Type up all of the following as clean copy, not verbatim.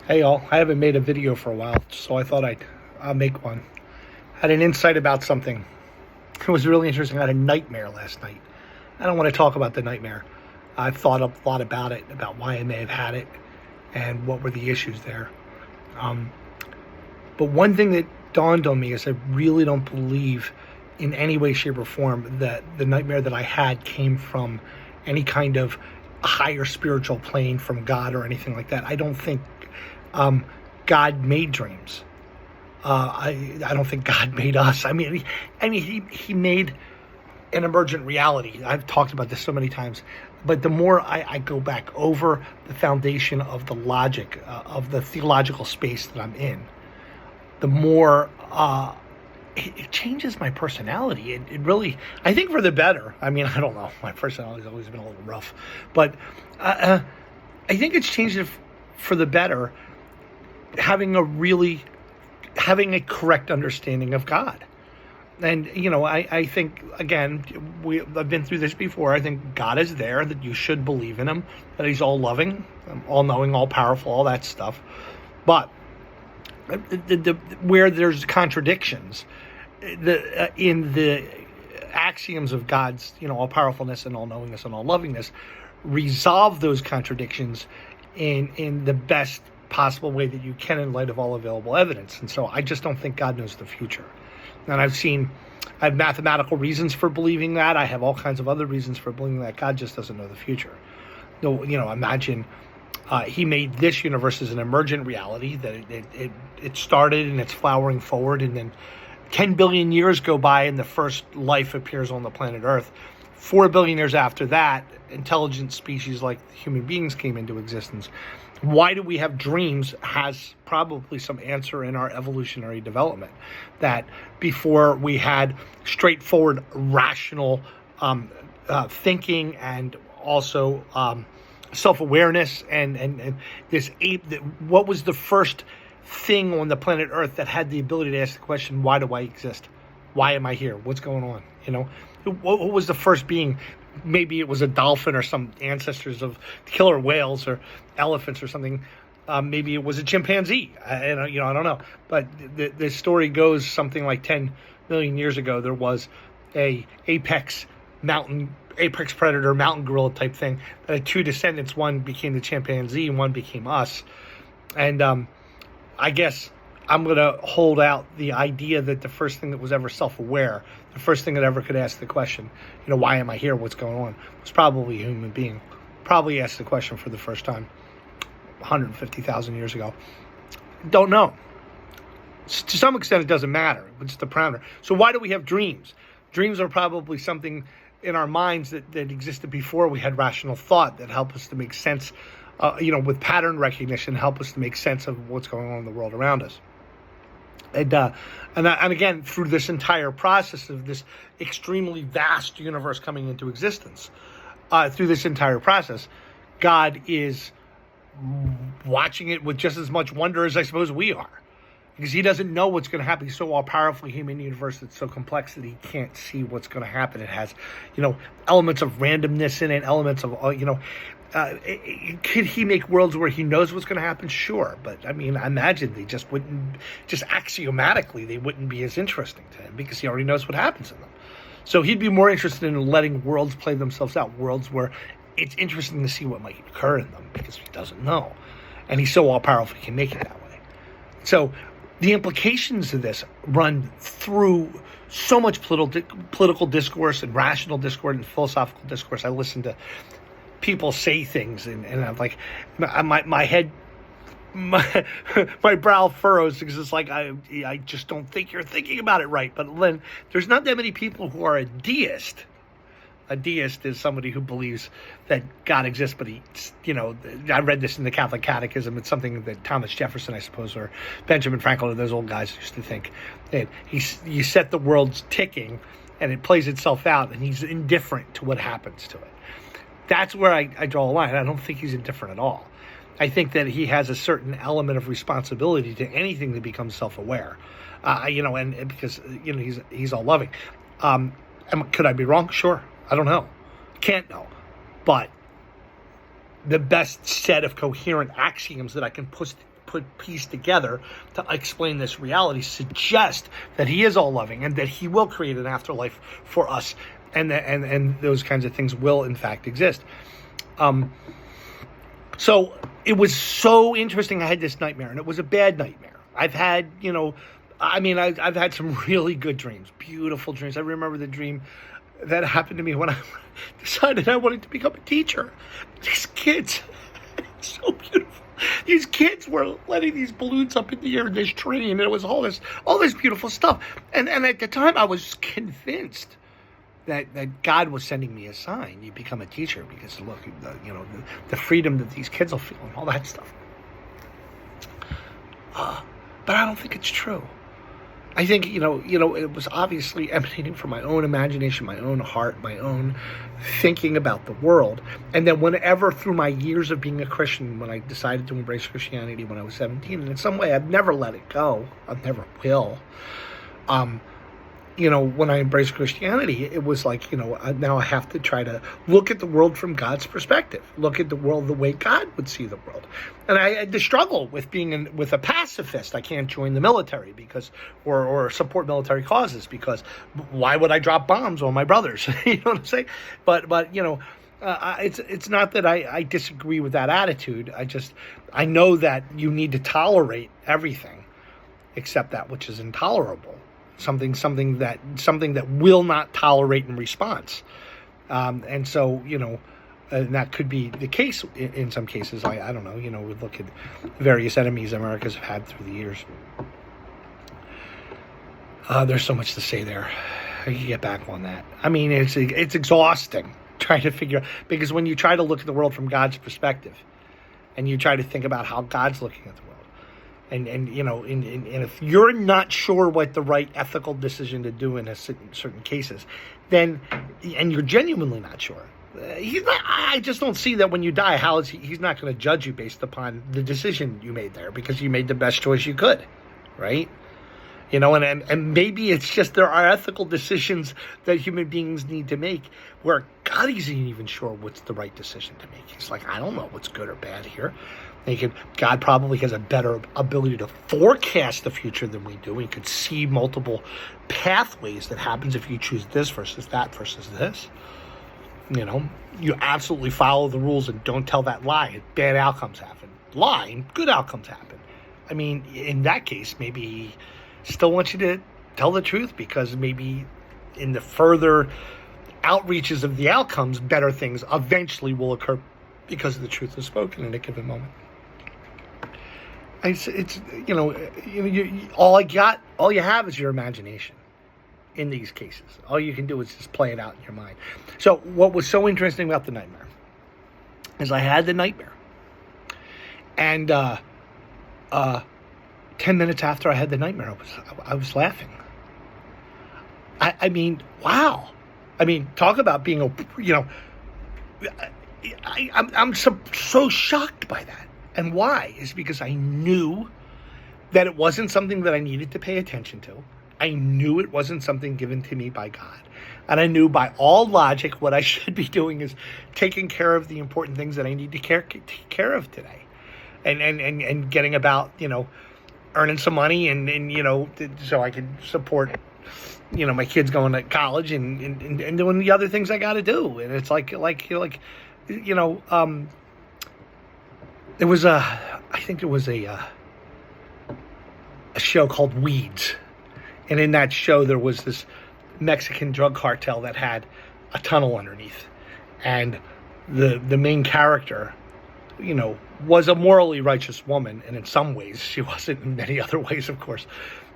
Hey all, I haven't made a video for a while, so I thought I'll make one. I had an insight about something. It was really interesting. I had a nightmare last night. I don't want to talk about the nightmare. I've thought a lot about it, about why I may have had it, and what were the issues there. Um, but one thing that dawned on me is I really don't believe in any way, shape, or form that the nightmare that I had came from any kind of higher spiritual plane from God or anything like that. I don't think God made dreams. I don't think God made us. He made an emergent reality. I've talked about this so many times, but the more I go back over the foundation of the logic of the theological space that I'm in, the more it changes my personality. It really, I think, for the better. I mean, I don't know. My personality's always been a little rough, but I think it's changed it for the better. Having a correct understanding of God. And, I think, again, I've been through this before. I think God is there, that you should believe in him, that he's all loving, all knowing, all powerful, all that stuff. But where there's contradictions in the axioms of God's, all powerfulness and all knowingness and all lovingness, resolve those contradictions in the best possible way that you can in light of all available evidence. And so I just don't think God knows the future. And I have mathematical reasons for believing that. I have all kinds of other reasons for believing that God just doesn't know the future. No, imagine he made this universe as an emergent reality, that it started and it's flowering forward, and then 10 billion years go by and the first life appears on the planet Earth. 4 billion years after that, intelligent species like human beings came into existence. Why do we have dreams has probably some answer in our evolutionary development. That before we had straightforward, rational thinking, and also self-awareness, and this ape. What was the first thing on the planet Earth that had the ability to ask the question, why do I exist? Why am I here? What's going on? What was the first being? Maybe it was a dolphin or some ancestors of killer whales or elephants or something. Maybe it was a chimpanzee. I don't know. But the story goes something like 10 million years ago, there was a apex predator, mountain gorilla type thing. That had two descendants. One became the chimpanzee and one became us. And I guess I'm going to hold out the idea that the first thing that was ever self-aware, the first thing that ever could ask the question, why am I here? What's going on? Was probably a human being. Probably asked the question for the first time 150,000 years ago. Don't know. To some extent, it doesn't matter. It's the parameter. So why do we have dreams? Dreams are probably something in our minds that existed before we had rational thought, that help us to make sense, with pattern recognition, help us to make sense of what's going on in the world around us. And again, through this entire process of this extremely vast universe coming into existence, through this entire process, God is watching it with just as much wonder as I suppose we are. Because he doesn't know what's going to happen. He's so all-powerful, human universe that's so complex that he can't see what's going to happen. It has, elements of randomness in it, elements of, could he make worlds where he knows what's going to happen? Sure. But, I imagine they just wouldn't, just axiomatically, they wouldn't be as interesting to him because he already knows what happens in them. So he'd be more interested in letting worlds play themselves out, worlds where it's interesting to see what might occur in them because he doesn't know. And he's so all-powerful, he can make it that way. So the implications of this run through so much political discourse and rational discourse and philosophical discourse. I listen to people say things, and I'm like, my head, my brow furrows because it's like I just don't think you're thinking about it right. But then there's not that many people who are a deist. A deist is somebody who believes that God exists, but I read this in the Catholic Catechism. It's something that Thomas Jefferson, I suppose, or Benjamin Franklin, or those old guys used to think that you set the world's ticking and it plays itself out, and he's indifferent to what happens to it. That's where I draw a line. I don't think he's indifferent at all. I think that he has a certain element of responsibility to anything that becomes self-aware, and because he's all loving. Could I be wrong? Sure. I don't know. Can't know. But the best set of coherent axioms that I can put piece together to explain this reality suggest that he is all loving and that he will create an afterlife for us, and those kinds of things will in fact exist. So it was so interesting. I had this nightmare, and it was a bad nightmare. I've had, I've had some really good dreams, beautiful dreams. I remember the dream that happened to me when I decided I wanted to become a teacher. These kids, so beautiful. These kids were letting these balloons up in the air in this train, and it was all this beautiful stuff. And at the time, I was convinced that God was sending me a sign. You become a teacher because look, the freedom that these kids will feel and all that stuff. But I don't think it's true. I think, it was obviously emanating from my own imagination, my own heart, my own thinking about the world. And then whenever through my years of being a Christian, when I decided to embrace Christianity when I was 17, and in some way I've never let it go, I never will, when I embraced Christianity, it was like, now I have to try to look at the world from God's perspective, look at the world the way God would see the world. And I had to struggle with being with a pacifist. I can't join the military because, or support military causes because why would I drop bombs on my brothers? You know what I'm saying? But it's not that I disagree with that attitude. I know that you need to tolerate everything except that which is intolerable. Something that will not tolerate in response, and so and that could be the case in some cases. I don't know. We look at various enemies America's had through the years. There's so much to say there. I can get back on that. I mean, it's exhausting trying to figure out, because when you try to look at the world from God's perspective, and you try to think about how God's looking at the world. And if you're not sure what the right ethical decision to do in certain cases, then, and you're genuinely not sure, I just don't see that when you die, he's not going to judge you based upon the decision you made there, because you made the best choice you could, right? And maybe it's just there are ethical decisions that human beings need to make where God isn't even sure what's the right decision to make. He's like, I don't know what's good or bad here. God probably has a better ability to forecast the future than we do. He could see multiple pathways that happens if you choose this versus that versus this. You absolutely follow the rules and don't tell that lie. Bad outcomes happen. Lying, good outcomes happen. I mean, in that case, maybe he still wants you to tell the truth because maybe in the further outreaches of the outcomes, better things eventually will occur because the truth is spoken in a given moment. It's all you have is your imagination in these cases. All you can do is just play it out in your mind. So what was so interesting about the nightmare is I had the nightmare, and 10 minutes after I had the nightmare, I was laughing. I mean, wow. I mean, talk about being I'm so shocked by that. And why? Is because I knew that it wasn't something that I needed to pay attention to. I knew it wasn't something given to me by God. And I knew by all logic what I should be doing is taking care of the important things that I need to take care of today. And getting about, earning some money and so I could support, my kids going to college and doing the other things I got to do. And it's there was I think there was a show called Weeds. And in that show, there was this Mexican drug cartel that had a tunnel underneath. And the main character, was a morally righteous woman. And in some ways, she wasn't in many other ways, of course.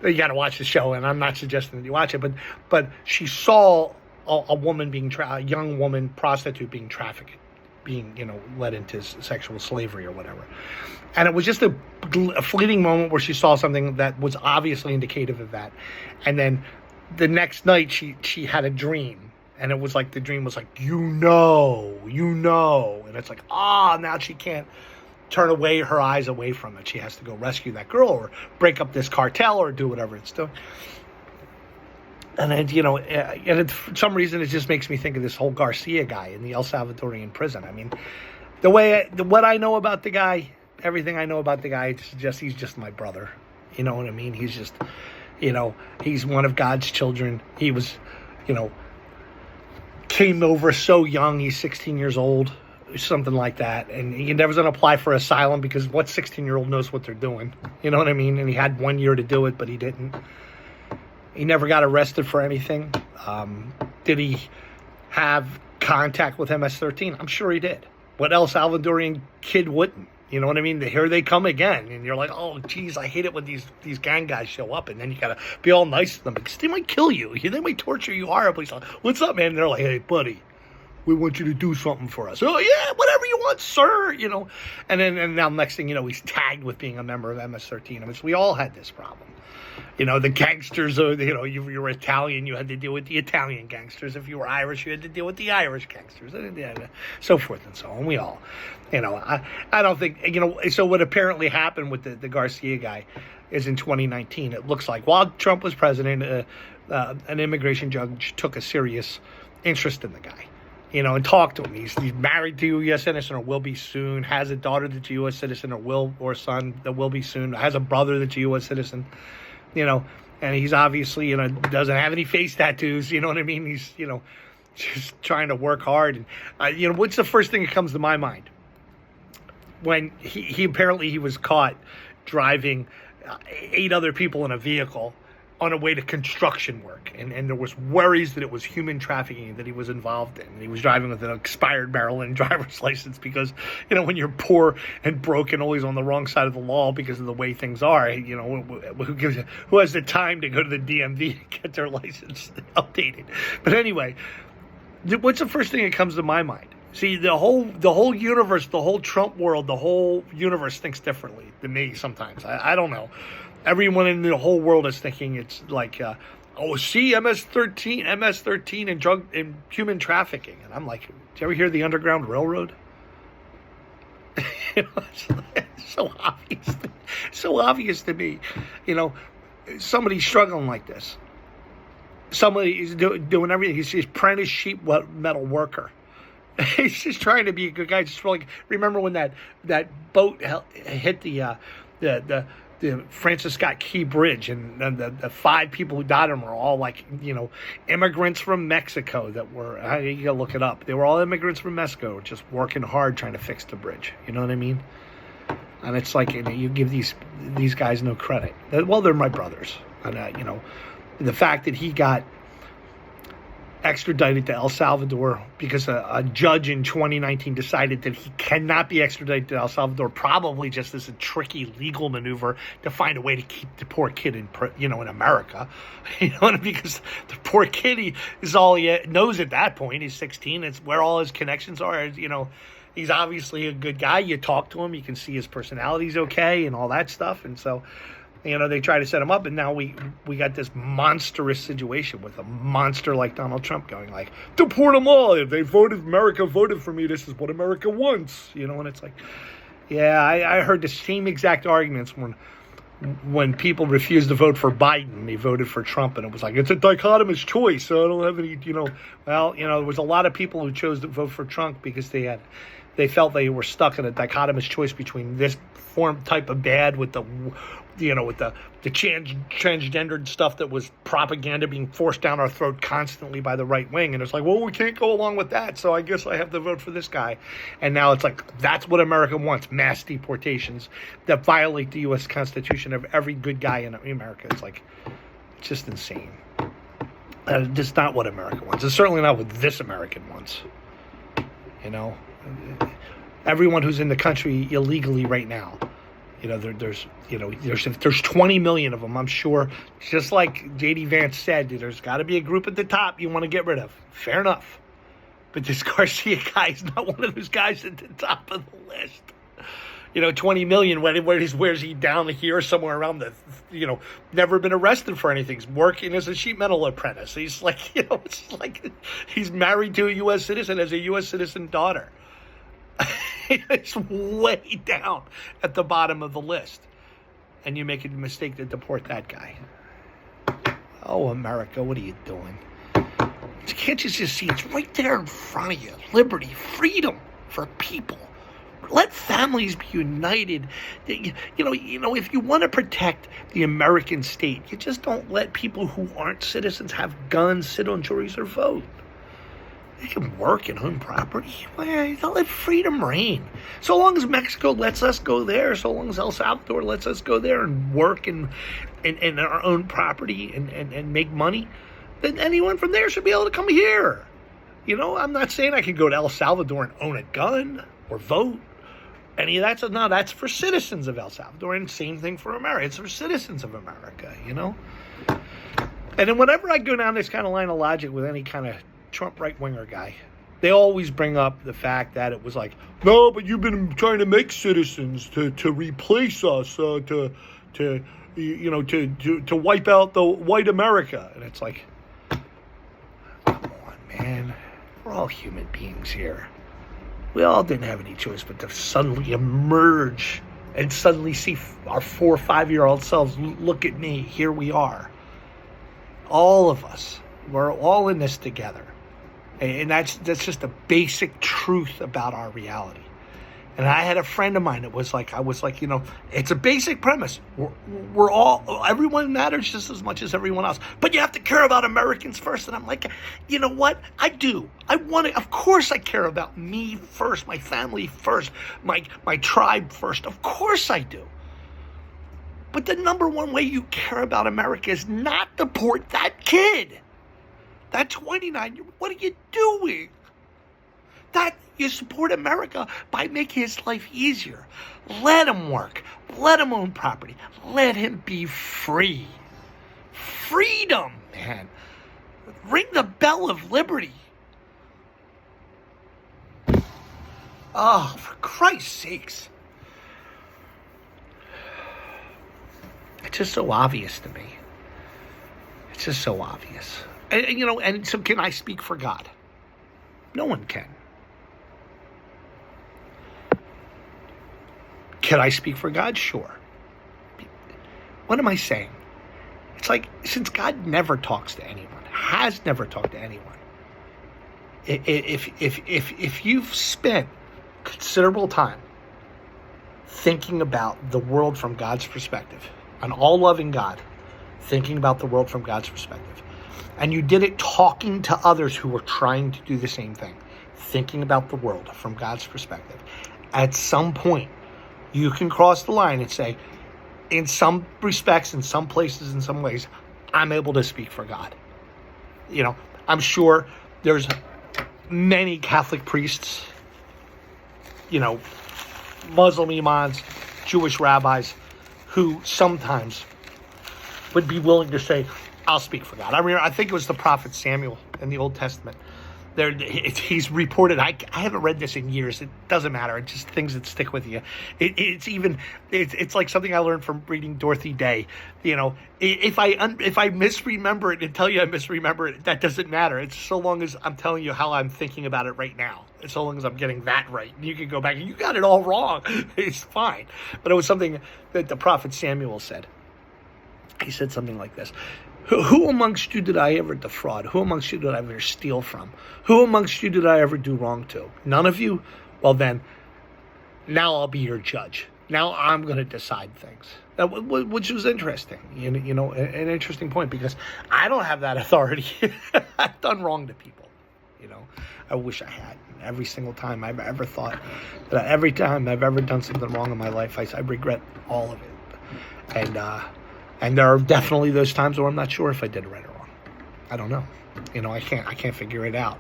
You got to watch the show, and I'm not suggesting that you watch it. But she saw a woman a young woman prostitute being trafficked, being, led into sexual slavery or whatever. And it was just a fleeting moment where she saw something that was obviously indicative of that. And then the next night she had a dream, and it was like the dream was like, and it's like, now she can't turn her eyes away from it. She has to go rescue that girl or break up this cartel or do whatever it's doing. And then, for some reason, it just makes me think of this whole Garcia guy in the El Salvadorian prison. I mean, what I know about the guy, everything I know about the guy suggests he's just my brother. You know what I mean? He's just, he's one of God's children. He was, came over so young. He's 16 years old, something like that. And he never going to apply for asylum because what 16-year-old knows what they're doing? You know what I mean? And he had 1 year to do it, but he didn't. He never got arrested for anything. Did he have contact with MS-13? I'm sure he did. What El Salvadorian kid wouldn't? You know what I mean? Here they come again. And you're like, oh, geez, I hate it when these gang guys show up. And then you got to be all nice to them because they might kill you. They might torture you horribly. So, what's up, man? And they're like, hey, buddy, we want you to do something for us. Oh, yeah, whatever you want, sir. And now next thing you know, he's tagged with being a member of MS-13. I mean, so we all had this problem. The gangsters, if you were Italian, you had to deal with the Italian gangsters. If you were Irish, you had to deal with the Irish gangsters, and so forth and so on. We all, I don't think, so what apparently happened with the Garcia guy is in 2019, it looks like while Trump was president, an immigration judge took a serious interest in the guy. And talked to him. He's married to a U.S. citizen or will be soon, has a daughter that's a U.S. citizen or son that will be soon, has a brother that's a U.S. citizen. And he's obviously, doesn't have any face tattoos, you know what I mean? He's, just trying to work hard. And, what's the first thing that comes to my mind? When he apparently he was caught driving 8 other people in a vehicle on a way to construction work. And there was worries that it was human trafficking that he was involved in. And he was driving with an expired Maryland driver's license because, when you're poor and broke and always on the wrong side of the law because of the way things are, who has the time to go to the DMV and get their license updated? But anyway, what's the first thing that comes to my mind? See, the whole universe, the whole Trump world, the whole universe thinks differently than me sometimes. I don't know. Everyone in the whole world is thinking it's like, see, MS-13 and drug and human trafficking. And I'm like, did you ever hear the Underground Railroad? It's so obvious to me. Somebody's struggling like this. Somebody is doing everything. He's an apprentice sheet metal worker. He's just trying to be a good guy. Just like, remember when that boat hit the Francis Scott Key Bridge, and the 5 people who died were all like, immigrants from Mexico that were, you gotta look it up. They were all immigrants from Mexico, just working hard trying to fix the bridge. You know what I mean? And it's like, you give these guys no credit. Well, they're my brothers. And, the fact that he got extradited to El Salvador because a judge in 2019 decided that he cannot be extradited to El Salvador, probably just as a tricky legal maneuver to find a way to keep the poor kid in America. Because the poor kid is all he knows at that point. He's 16. It's where all his connections are. He's obviously a good guy. You talk to him, you can see his personality's okay and all that stuff. And so, they try to set him up, and now we got this monstrous situation with a monster like Donald Trump going like, deport them all. If America voted for me, this is what America wants. And it's like, yeah, I heard the same exact arguments when people refused to vote for Biden. They voted for Trump, and it was like, it's a dichotomous choice. So I don't have any, there was a lot of people who chose to vote for Trump because they felt they were stuck in a dichotomous choice between this type of bad with the transgendered stuff that was propaganda being forced down our throat constantly by the right wing. And it's like, well, we can't go along with that, so I guess I have to vote for this guy. And now it's like, that's what America wants, mass deportations that violate the U.S. Constitution of every good guy in America. It's like, it's just insane. Just not what America wants. It's certainly not what this American wants. Everyone who's in the country illegally right now, there's 20 million of them, I'm sure. Just like J.D. Vance said, there's got to be a group at the top you want to get rid of. Fair enough. But this Garcia guy is not one of those guys at the top of the list. 20 million, where's he down here somewhere around never been arrested for anything. He's working as a sheet metal apprentice. He's like, it's like he's married to a U.S. citizen, has a U.S. citizen daughter. It's way down at the bottom of the list. And you make a mistake to deport that guy. Oh, America, what are you doing? Can't you just see it's right there in front of you? Liberty, freedom for people. Let families be united. If you want to protect the American state, you just don't let people who aren't citizens have guns, sit on juries, or vote. They can work and own property. They'll let freedom reign. So long as Mexico lets us go there, so long as El Salvador lets us go there and work and our own property and make money, then anyone from there should be able to come here. I'm not saying I could go to El Salvador and own a gun or vote. Any of that. No, that's for citizens of El Salvador, and same thing for America. It's for citizens of America, And then whenever I go down this kind of line of logic with any kind of Trump right-winger guy, they always bring up the fact that it was like, no, but you've been trying to make citizens to replace us, to wipe out the white America. And it's like, come on, man. We're all human beings here. We all didn't have any choice but to suddenly emerge and suddenly see our 4 or 5-year-old selves. Look at me. Here we are. All of us. We're all in this together. And that's just a basic truth about our reality. And I had a friend of mine that was like, it's a basic premise. Everyone matters just as much as everyone else. But you have to care about Americans first. And I'm like, you know what? I do. Of course I care about me first, my family first, my tribe first. Of course I do. But the number one way you care about America is not deport that kid. That 29-year-old, what are you doing? That you support America by making his life easier. Let him work. Let him own property. Let him be free. Freedom, man. Ring the bell of liberty. Oh, for Christ's sakes. It's just so obvious to me. It's just so obvious. And so can I speak for God? No one can. Can I speak for God? Sure. What am I saying? It's like, since God never talks to anyone, has never talked to anyone, if you've spent considerable time thinking about the world from God's perspective, an all-loving God, thinking about the world from God's perspective, and you did it talking to others who were trying to do the same thing, thinking about the world from God's perspective, at some point, you can cross the line and say, in some respects, in some places, in some ways, I'm able to speak for God. I'm sure there's many Catholic priests, Muslim imams, Jewish rabbis, who sometimes would be willing to say, I'll speak for God. I think it was the prophet Samuel in the Old Testament. He's reported, I haven't read this in years, it doesn't matter, it's just things that stick with you. It's like something I learned from reading Dorothy Day. If I misremember it and tell you I misremember it, that doesn't matter. It's so long as I'm telling you how I'm thinking about it right now. It's so long as I'm getting that right. You can go back and you got it all wrong. It's fine. But it was something that the prophet Samuel said. He said something like this. Who amongst you did I ever defraud? Who amongst you did I ever steal from? Who amongst you did I ever do wrong to? None of you? Well then, now I'll be your judge. Now I'm going to decide things. Which was interesting. An interesting point, because I don't have that authority. I've done wrong to people. I wish I had. Every single time I've ever thought that every time I've ever done something wrong in my life, I regret all of it. And there are definitely those times where I'm not sure if I did it right or wrong. I don't know. I can't figure it out.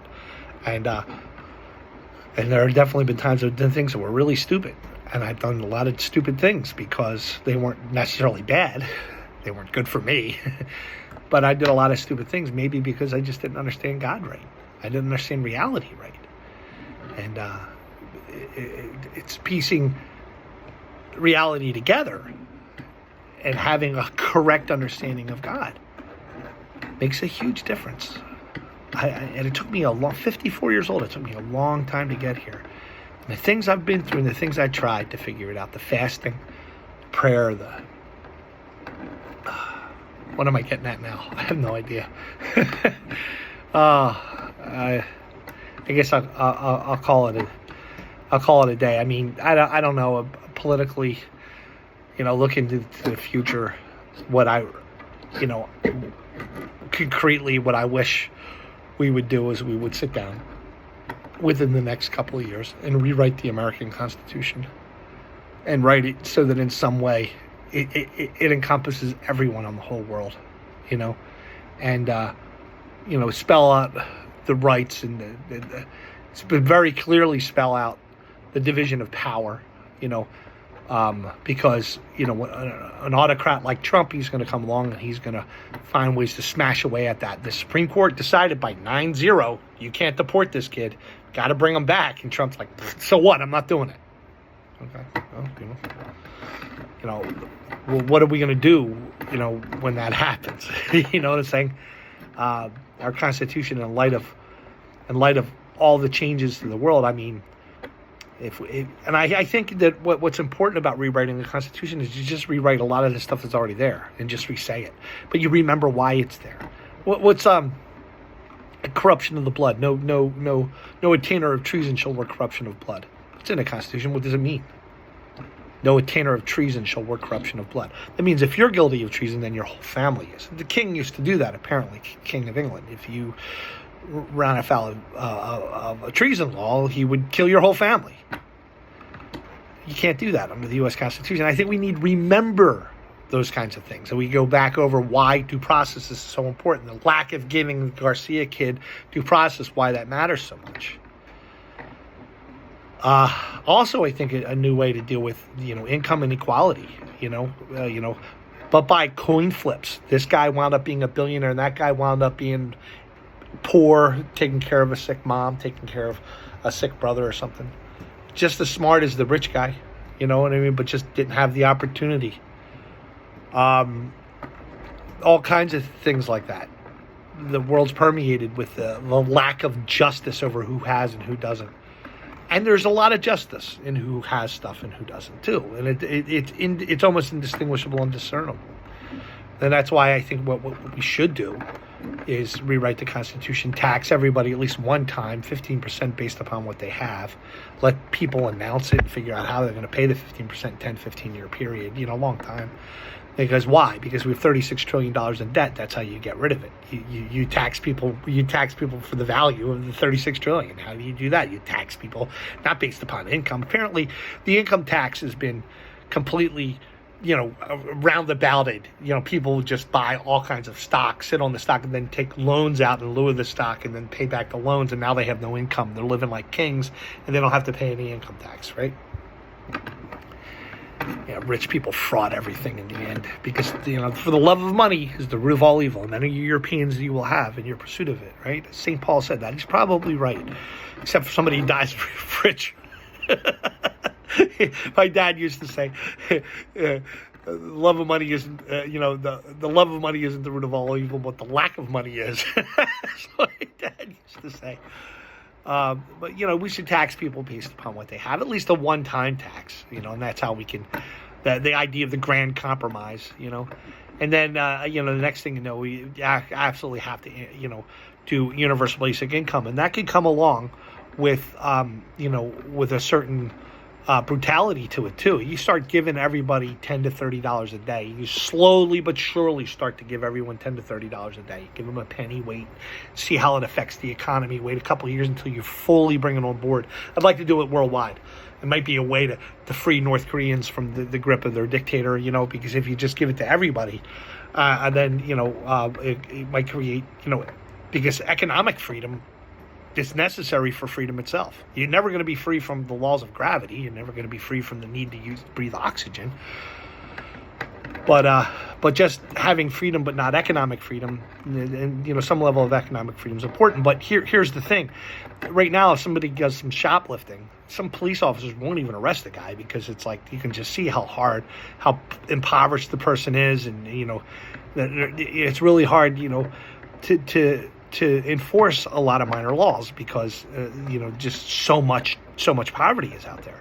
And there have definitely been times I've done things that were really stupid. And I've done a lot of stupid things because they weren't necessarily bad. They weren't good for me. But I did a lot of stupid things, maybe because I just didn't understand God right. I didn't understand reality right. And it's piecing reality together and having a correct understanding of God makes a huge difference. And it took me 54 years old, it took me a long time to get here. And the things I've been through and the things I tried to figure it out, the fasting, prayer, what am I getting at now? I have no idea. I guess I'll call it I'll call it a day. I mean, I don't know politically, looking to the future, what I, concretely what I wish we would do is we would sit down within the next couple of years and rewrite the American Constitution and write it so that in some way it encompasses everyone on the whole world, and spell out the rights and it's been very clearly spell out the division of power, because an autocrat like Trump, he's going to come along and he's going to find ways to smash away at that. The Supreme Court decided by 9-0, you can't deport this kid, got to bring him back, and Trump's like, so what? I'm not doing it. Okay, well, well, what are we going to do, when that happens? You know what I'm saying? Our Constitution, in light of all the changes to the world, I mean, I think that what's important about rewriting the Constitution is you just rewrite a lot of the stuff that's already there and just re-say it, but you remember why it's there. What's corruption of the blood? No attainer of treason shall work corruption of blood. It's in the Constitution. What does it mean? No attainer of treason shall work corruption of blood. That means if you're guilty of treason, then your whole family is. The king used to do that, apparently, King of England. If you ran afoul of a treason law, he would kill your whole family. You can't do that under the U.S. Constitution. I think we need to remember those kinds of things. And we go back over why due process is so important. The lack of giving the Garcia kid due process, why that matters so much. Also, I think a new way to deal with, income inequality, but by coin flips. This guy wound up being a billionaire and that guy wound up being poor, taking care of a sick mom, taking care of a sick brother or something. Just as smart as the rich guy, you know what I mean? But just didn't have the opportunity. All kinds of things like that. The world's permeated with the lack of justice over who has and who doesn't. And there's a lot of justice in who has stuff and who doesn't too. And it's almost indistinguishable and discernible. And that's why I think what we should do is rewrite the Constitution, tax everybody at least one time, 15% based upon what they have. Let people announce it and figure out how they're going to pay the 15% 10, 15-year period, a long time. Because why? Because we have $36 trillion in debt. That's how you get rid of it. You tax people. You tax people for the value of the $36 trillion. How do you do that? You tax people not based upon income. Apparently, the income tax has been completely, roundabouted. People just buy all kinds of stock, sit on the stock, and then take loans out in lieu of the stock, and then pay back the loans. And now they have no income. They're living like kings, and they don't have to pay any income tax, right? Rich people fraud everything in the end because, for the love of money is the root of all evil, and any Europeans you will have in your pursuit of it, right? St. Paul said that. He's probably right, except for somebody who dies rich. My dad used to say, the love of money isn't, the love of money isn't the root of all evil, but the lack of money is. That's what my dad used to say. But, we should tax people based upon what they have, at least a one-time tax, and that's how we can, the idea of the grand compromise, and then, the next thing we absolutely have to, do universal basic income. And that could come along with, with a certain brutality to it too. You start giving everybody $10 to $30 a day. You slowly but surely start to give everyone $10 to $30 a day. Give them a penny, wait, see how it affects the economy. Wait a couple of years until you fully bring it on board. I'd like to do it worldwide. It might be a way to free North Koreans from the grip of their dictator, because if you just give it to everybody, and then, it might create, because economic freedom is necessary for freedom itself. You're never going to be free from the laws of gravity. You're never going to be free from the need to breathe oxygen. But just having freedom, but not economic freedom, and some level of economic freedom is important. But here's the thing: right now, if somebody does some shoplifting, some police officers won't even arrest the guy because it's like you can just see how impoverished the person is, and it's really hard, to enforce a lot of minor laws because just so much poverty is out there.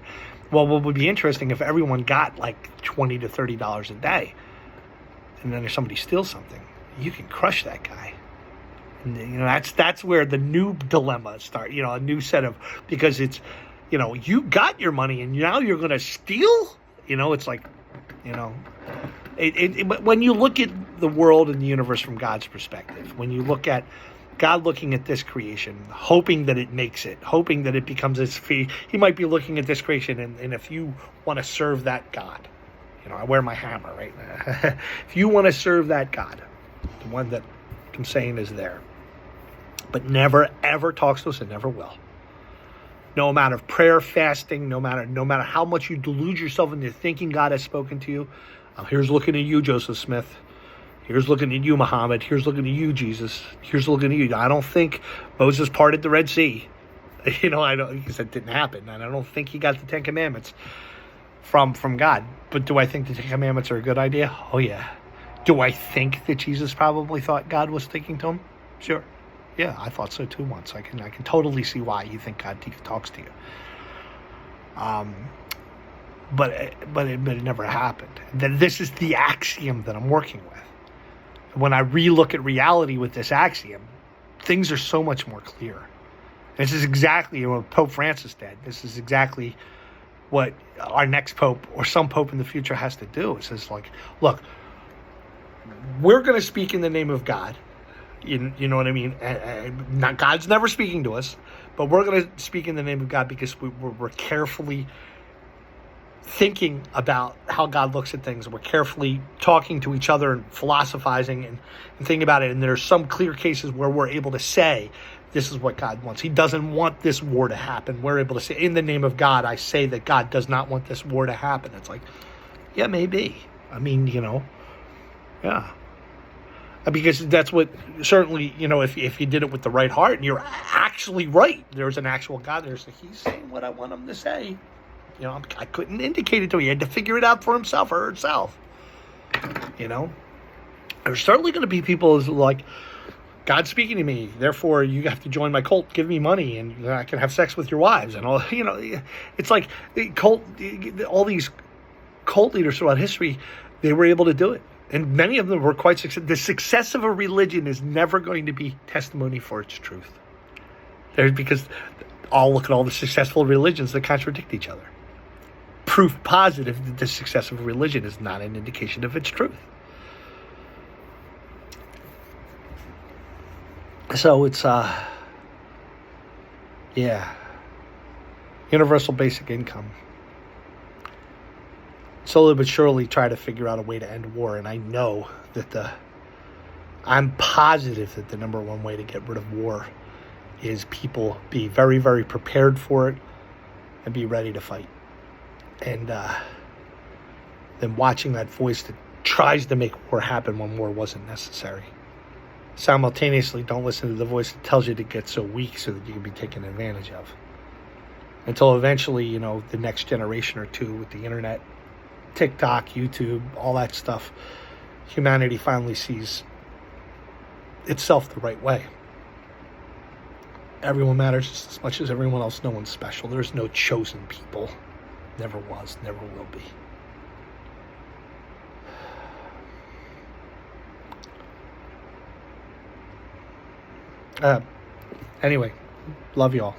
Well, what would be interesting if everyone got like $20 to $30 a day, and then if somebody steals something, you can crush that guy. And, that's where the new dilemma starts. A new set of, because it's you got your money and now you're going to steal? It's like, but when you look at the world and the universe from God's perspective, when you look at God looking at this creation, hoping that it makes it, hoping that it becomes his feet, he might be looking at this creation, and if you want to serve that God, I wear my hammer right now. If you want to serve that God, the one that I'm saying is there, but never ever talks to us and never will. No amount of prayer, fasting, no matter how much you delude yourself into thinking God has spoken to you. Here's looking at you, Joseph Smith. Here's looking at you, Muhammad. Here's looking at you, Jesus. Here's looking at you. I don't think Moses parted the Red Sea. I don't, because that didn't happen, and I don't think he got the Ten Commandments from God. But do I think the Ten Commandments are a good idea? Oh yeah. Do I think that Jesus probably thought God was speaking to him? Sure. Yeah, I thought so too once. I can totally see why you think God talks to you. But it never happened. This is the axiom that I'm working with. When I relook at reality with this axiom, things are so much more clear. This is exactly what Pope Francis did. This is exactly what our next pope or some pope in the future has to do. It says, like, look, we're going to speak in the name of God. You know what I mean? God's never speaking to us, but we're going to speak in the name of God because we're carefully thinking about how God looks at things. We're carefully talking to each other and philosophizing and thinking about it. And there's some clear cases where we're able to say, this is what God wants. He doesn't want this war to happen. We're able to say, in the name of God, I say that God does not want this war to happen. It's like, yeah, maybe. I mean, yeah. Because that's what, certainly, if you did it with the right heart and you're actually right, there's an actual God there. So he's saying what I want him to say. I couldn't indicate it to him. He had to figure it out for himself or herself. There's certainly going to be people who like, God's speaking to me, therefore you have to join my cult, give me money, and I can have sex with your wives. And all, it's like all these cult leaders throughout history, they were able to do it. And many of them were quite successful. The success of a religion is never going to be testimony for its truth. Because I'll look at all the successful religions that contradict each other. Proof positive that the success of a religion is not an indication of its truth. So it's, universal basic income. Slowly but surely try to figure out a way to end war. And I know that I'm positive that the number one way to get rid of war is people be very, very prepared for it and be ready to fight. And then watching that voice that tries to make war happen when war wasn't necessary. Simultaneously, don't listen to the voice that tells you to get so weak so that you can be taken advantage of. Until eventually, the next generation or two with the internet, TikTok, YouTube, all that stuff, humanity finally sees itself the right way. Everyone matters just as much as everyone else. No one's special. There's no chosen people. Never was, never will be. Anyway, love y'all.